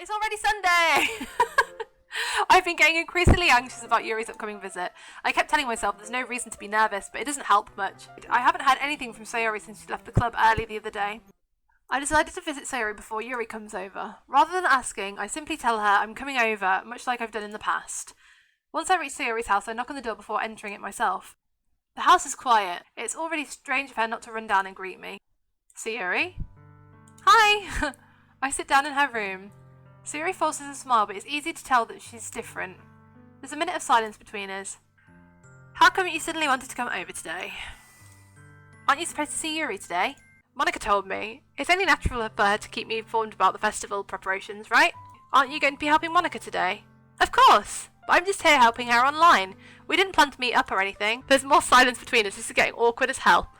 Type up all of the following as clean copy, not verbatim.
It's already Sunday! I've been getting increasingly anxious about Yuri's upcoming visit. I kept telling myself there's no reason to be nervous, but it doesn't help much. I haven't had anything from Sayori since she left the club early the other day. I decided to visit Sayori before Yuri comes over. Rather than asking, I simply tell her I'm coming over, much like I've done in the past. Once I reach Sayori's house, I knock on the door before entering it myself. The house is quiet. It's already strange of her not to run down and greet me. Sayori? Hi! I sit down in her room. Sayori forces a smile, but it's easy to tell that she's different. There's a minute of silence between us. How come you suddenly wanted to come over today? Aren't you supposed to see Yuri today? Monica told me. It's only natural for her to keep me informed about the festival preparations, right? Aren't you going to be helping Monica today? Of course! But I'm just here helping her online. We didn't plan to meet up or anything. There's more silence between us. This is getting awkward as hell.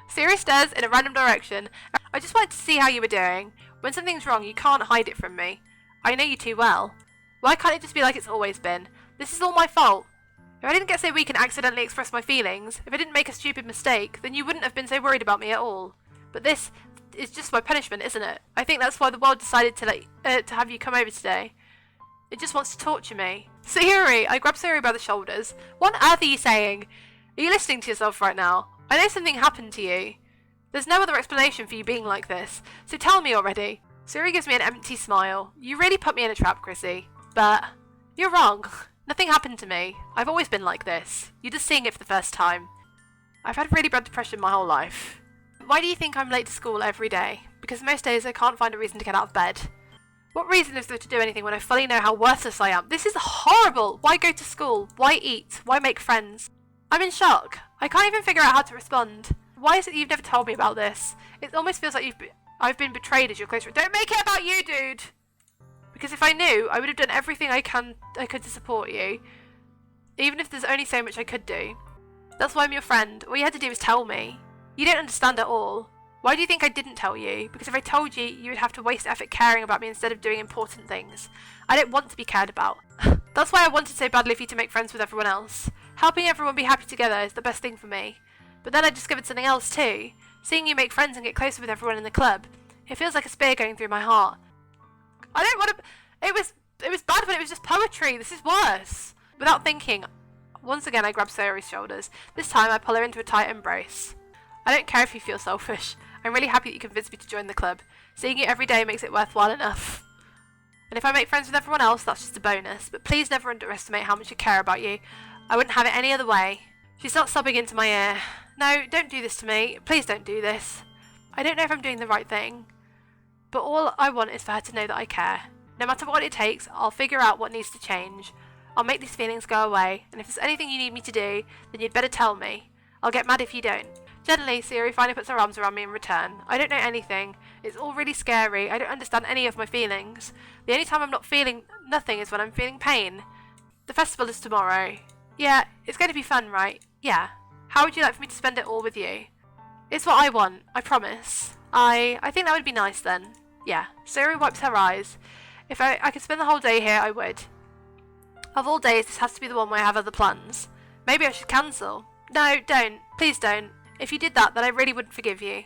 Sayori stares in a random direction. I just wanted to see how you were doing. When something's wrong, you can't hide it from me. I know you too well. Why can't it just be like it's always been? This is all my fault. If I didn't get so weak and accidentally express my feelings, if I didn't make a stupid mistake, then you wouldn't have been so worried about me at all. But this is just my punishment, isn't it? I think that's why the world decided to have you come over today. It just wants to torture me. Sayori! I grab Sayori by the shoulders. What on earth are you saying? Are you listening to yourself right now? I know something happened to you. There's no other explanation for you being like this, so tell me already. Sayori gives me an empty smile. You really put me in a trap, Chrissy. But you're wrong. Nothing happened to me. I've always been like this. You're just seeing it for the first time. I've had really bad depression my whole life. Why do you think I'm late to school every day? Because most days I can't find a reason to get out of bed. What reason is there to do anything when I fully know how worthless I am? This is horrible! Why go to school? Why eat? Why make friends? I'm in shock. I can't even figure out how to respond. Why is it that you've never told me about this? It almost feels like I've been betrayed as your close friend. Don't make it about you, dude! Because if I knew, I would have done everything I could to support you. Even if there's only so much I could do. That's why I'm your friend. All you had to do was tell me. You don't understand at all. Why do you think I didn't tell you? Because if I told you, you would have to waste effort caring about me instead of doing important things. I don't want to be cared about. That's why I wanted so badly for you to make friends with everyone else. Helping everyone be happy together is the best thing for me. But then I discovered something else too. Seeing you make friends and get closer with everyone in the club. It feels like a spear going through my heart. I don't want to... It was bad when it was just poetry. This is worse. Without thinking, once again I grab Sayori's shoulders. This time I pull her into a tight embrace. I don't care if you feel selfish. I'm really happy that you convinced me to join the club. Seeing you every day makes it worthwhile enough. And if I make friends with everyone else, that's just a bonus. But please never underestimate how much I care about you. I wouldn't have it any other way. She starts sobbing into my ear. No, don't do this to me. Please don't do this. I don't know if I'm doing the right thing. But all I want is for her to know that I care. No matter what it takes, I'll figure out what needs to change. I'll make these feelings go away. And if there's anything you need me to do, then you'd better tell me. I'll get mad if you don't. Gently, Sayori finally puts her arms around me in return. I don't know anything. It's all really scary. I don't understand any of my feelings. The only time I'm not feeling nothing is when I'm feeling pain. The festival is tomorrow. Yeah, it's going to be fun, right? Yeah. How would you like for me to spend it all with you? It's what I want, I promise. I think that would be nice then. Yeah. Sayori wipes her eyes. If I could spend the whole day here, I would. Of all days, this has to be the one where I have other plans. Maybe I should cancel. No, don't. Please don't. If you did that, then I really wouldn't forgive you.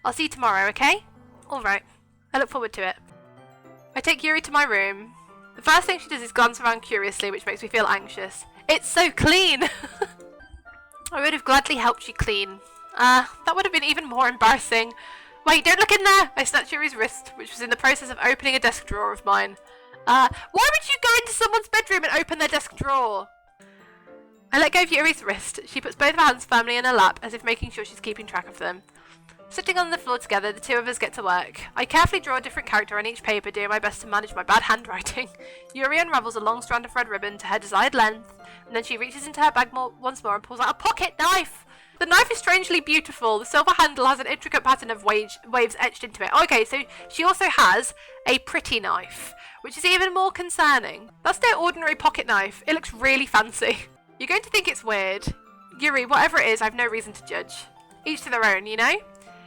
I'll see you tomorrow, okay? Alright. I look forward to it. I take Yuri to my room. The first thing she does is glance around curiously, which makes me feel anxious. It's so clean! I would have gladly helped you clean. That would have been even more embarrassing. Wait, don't look in there! I snatched Yuri's wrist, which was in the process of opening a desk drawer of mine. Why would you go into someone's bedroom and open their desk drawer? I let go of Yuri's wrist. She puts both of her hands firmly in her lap, as if making sure she's keeping track of them. Sitting on the floor together, the two of us get to work. I carefully draw a different character on each paper, doing my best to manage my bad handwriting. Yuri unravels a long strand of red ribbon to her desired length, and then she reaches into her bag once more and pulls out a pocket knife! The knife is strangely beautiful. The silver handle has an intricate pattern of waves etched into it. Okay, so she also has a pretty knife, which is even more concerning. That's no ordinary pocket knife. It looks really fancy. You're going to think it's weird. Yuri, whatever it is, I've no reason to judge. Each to their own, you know?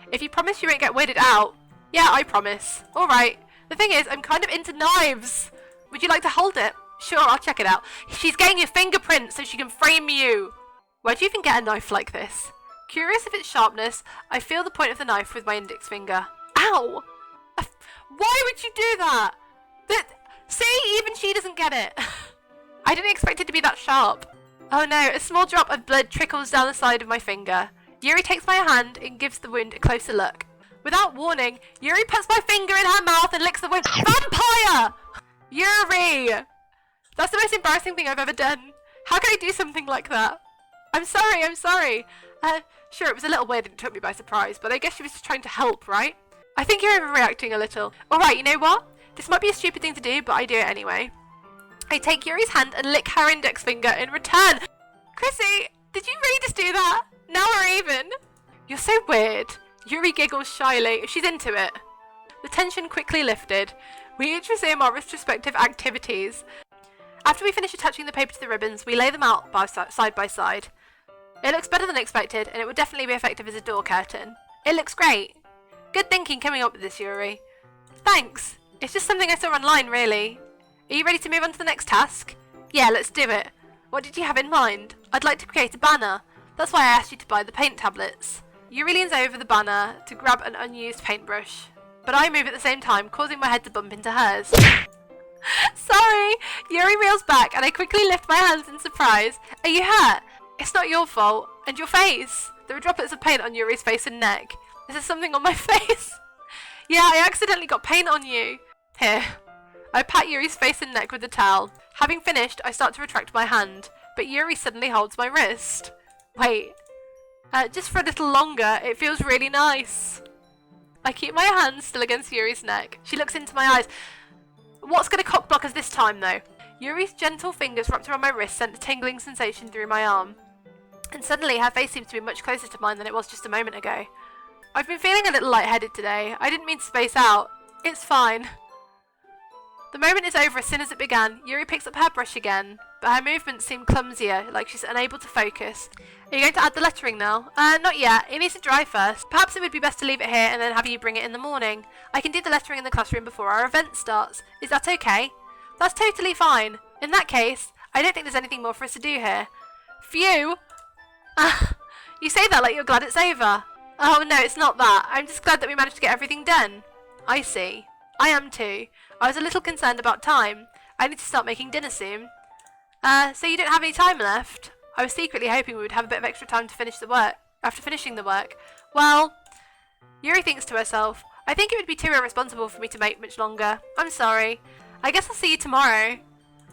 If you promise you won't get weirded out. Yeah, I promise. Alright. The thing is, I'm kind of into knives. Would you like to hold it? Sure, I'll check it out. She's getting your fingerprints so she can frame you. Where do you even get a knife like this? Curious of its sharpness, I feel the point of the knife with my index finger. Ow! Why would you do that? she doesn't get it. I didn't expect it to be that sharp. Oh no, a small drop of blood trickles down the side of my finger. Yuri takes my hand and gives the wound a closer look. Without warning, Yuri puts my finger in her mouth and licks the wound. Vampire! Yuri! That's the most embarrassing thing I've ever done. How can I do something like that? I'm sorry. Sure, it was a little weird and it took me by surprise, but I guess she was just trying to help, right? I think you're overreacting a little. Alright, you know what? This might be a stupid thing to do, but I do it anyway. I take Yuri's hand and lick her index finger in return. Chrissy, did you really just do that? Now we're even. You're so weird. Yuri giggles shyly. She's into it. The tension quickly lifted. We each resume our respective activities. After we finish attaching the paper to the ribbons, we lay them out side by side. It looks better than expected, and it would definitely be effective as a door curtain. It looks great. Good thinking coming up with this, Yuri. Thanks. It's just something I saw online, really. Are you ready to move on to the next task? Yeah, let's do it. What did you have in mind? I'd like to create a banner. That's why I asked you to buy the paint tablets. Yuri leans over the banner to grab an unused paintbrush, but I move at the same time, causing my head to bump into hers. Sorry! Yuri reels back and I quickly lift my hands in surprise. Are you hurt? It's not your fault. And your face. There are droplets of paint on Yuri's face and neck. Is there something on my face? Yeah, I accidentally got paint on you. Here. I pat Yuri's face and neck with the towel. Having finished, I start to retract my hand, but Yuri suddenly holds my wrist. Wait. Just for a little longer. It feels really nice. I keep my hand still against Yuri's neck. She looks into my eyes. What's going to cock block us this time, though? Yuri's gentle fingers wrapped around my wrist sent a tingling sensation through my arm. And suddenly, her face seems to be much closer to mine than it was just a moment ago. I've been feeling a little lightheaded today. I didn't mean to space out. It's fine. The moment is over as soon as it began. Yuri picks up her brush again, but her movements seem clumsier, like she's unable to focus. Are you going to add the lettering now? Not yet. It needs to dry first. Perhaps it would be best to leave it here and then have you bring it in the morning. I can do the lettering in the classroom before our event starts. Is that okay? That's totally fine. In that case, I don't think there's anything more for us to do here. Phew! You say that like you're glad it's over. Oh no, it's not that. I'm just glad that we managed to get everything done. I see. I am too. I was a little concerned about time. I need to start making dinner soon. So you don't have any time left? I was secretly hoping we would have a bit of extra time to finish the work. After finishing the work. Well, Yuri thinks to herself, I think it would be too irresponsible for me to wait much longer. I'm sorry. I guess I'll see you tomorrow.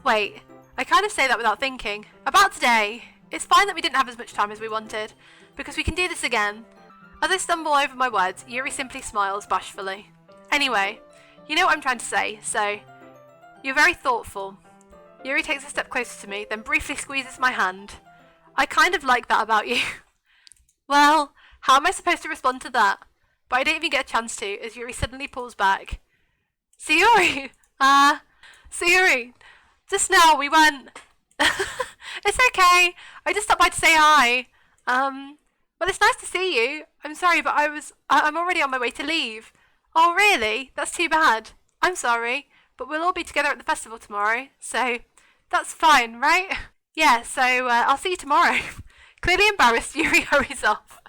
Wait, I kind of say that without thinking. About today. It's fine that we didn't have as much time as we wanted, because we can do this again. As I stumble over my words, Yuri simply smiles bashfully. Anyway, you know what I'm trying to say, so you're very thoughtful. Yuri takes a step closer to me, then briefly squeezes my hand. I kind of like that about you. Well, how am I supposed to respond to that? But I don't even get a chance to, as Yuri suddenly pulls back. Sayuri! Sayuri, just now we went... It's okay. I just stopped by to say hi. Well, it's nice to see you. I'm sorry, but I'm already on my way to leave. Oh, really? That's too bad. I'm sorry, but we'll all be together at the festival tomorrow, so that's fine, right? Yeah, so I'll see you tomorrow. Clearly embarrassed, Yuri hurries off.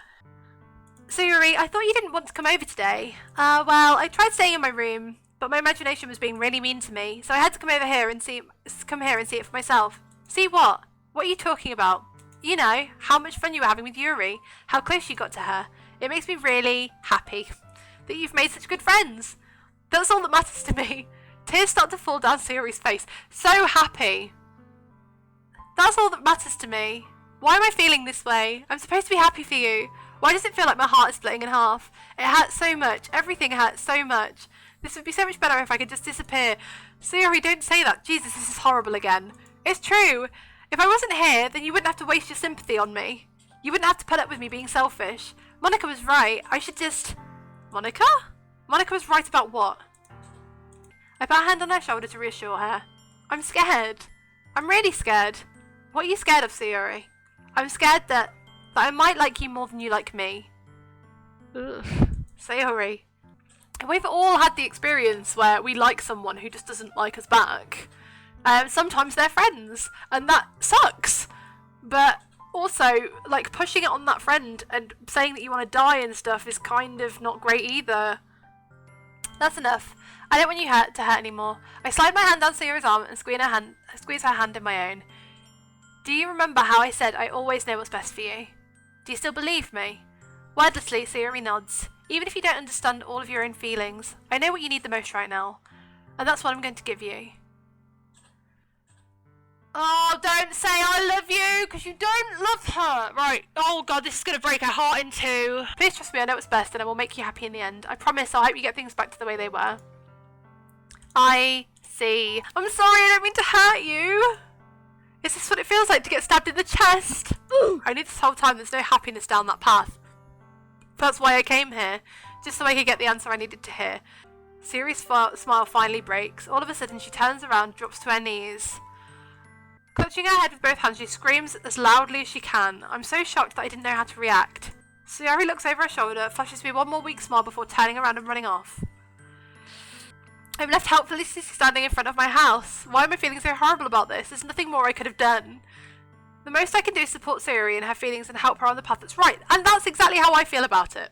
So Yuri, I thought you didn't want to come over today. Well, I tried staying in my room, but my imagination was being really mean to me, so I had to come here and see it for myself. See what? What are you talking about? You know, how much fun you were having with Yuri, how close you got to her. It makes me really happy that you've made such good friends. That's all that matters to me. Tears start to fall down Sayuri's face. So happy. That's all that matters to me. Why am I feeling this way? I'm supposed to be happy for you. Why does it feel like my heart is splitting in half? It hurts so much. Everything hurts so much. This would be so much better if I could just disappear. Sayuri, don't say that. Jesus, this is horrible again. It's true. If I wasn't here, then you wouldn't have to waste your sympathy on me. You wouldn't have to put up with me being selfish. Monica was right. I should just... Monica? Monica was right about what? I put a hand on her shoulder to reassure her. I'm scared. I'm really scared. What are you scared of, Sayuri? I'm scared that I might like you more than you like me. Ugh. Sayuri. We've all had the experience where we like someone who just doesn't like us back. Sometimes they're friends, and that sucks. But also, like, pushing it on that friend and saying that you want to die and stuff is kind of not great either. That's enough. I don't want you to hurt anymore. I slide my hand down Sayori's arm and squeeze her hand in my own. Do you remember how I said I always know what's best for you? Do you still believe me? Wordlessly, Sayori nods. Even if you don't understand all of your own feelings, I know what you need the most right now. And that's what I'm going to give you. Oh, don't say I love you, because you don't love her. Right. Oh, God, this is going to break her heart in two. Please trust me, I know what's best, and I will make you happy in the end. I promise I hope you get things back to the way they were. I see. I'm sorry, I don't mean to hurt you. Is this what it feels like to get stabbed in the chest? I knew this whole time there's no happiness down that path. That's why I came here, just so I could get the answer I needed to hear. Sayori's smile finally breaks. All of a sudden, she turns around, drops to her knees. Clutching her head with both hands, she screams as loudly as she can. I'm so shocked that I didn't know how to react. Sayori looks over her shoulder, flashes me one more weak smile before turning around and running off. I'm left helplessly standing in front of my house. Why am I feeling so horrible about this? There's nothing more I could have done. The most I can do is support Sayori in her feelings and help her on the path that's right. And that's exactly how I feel about it.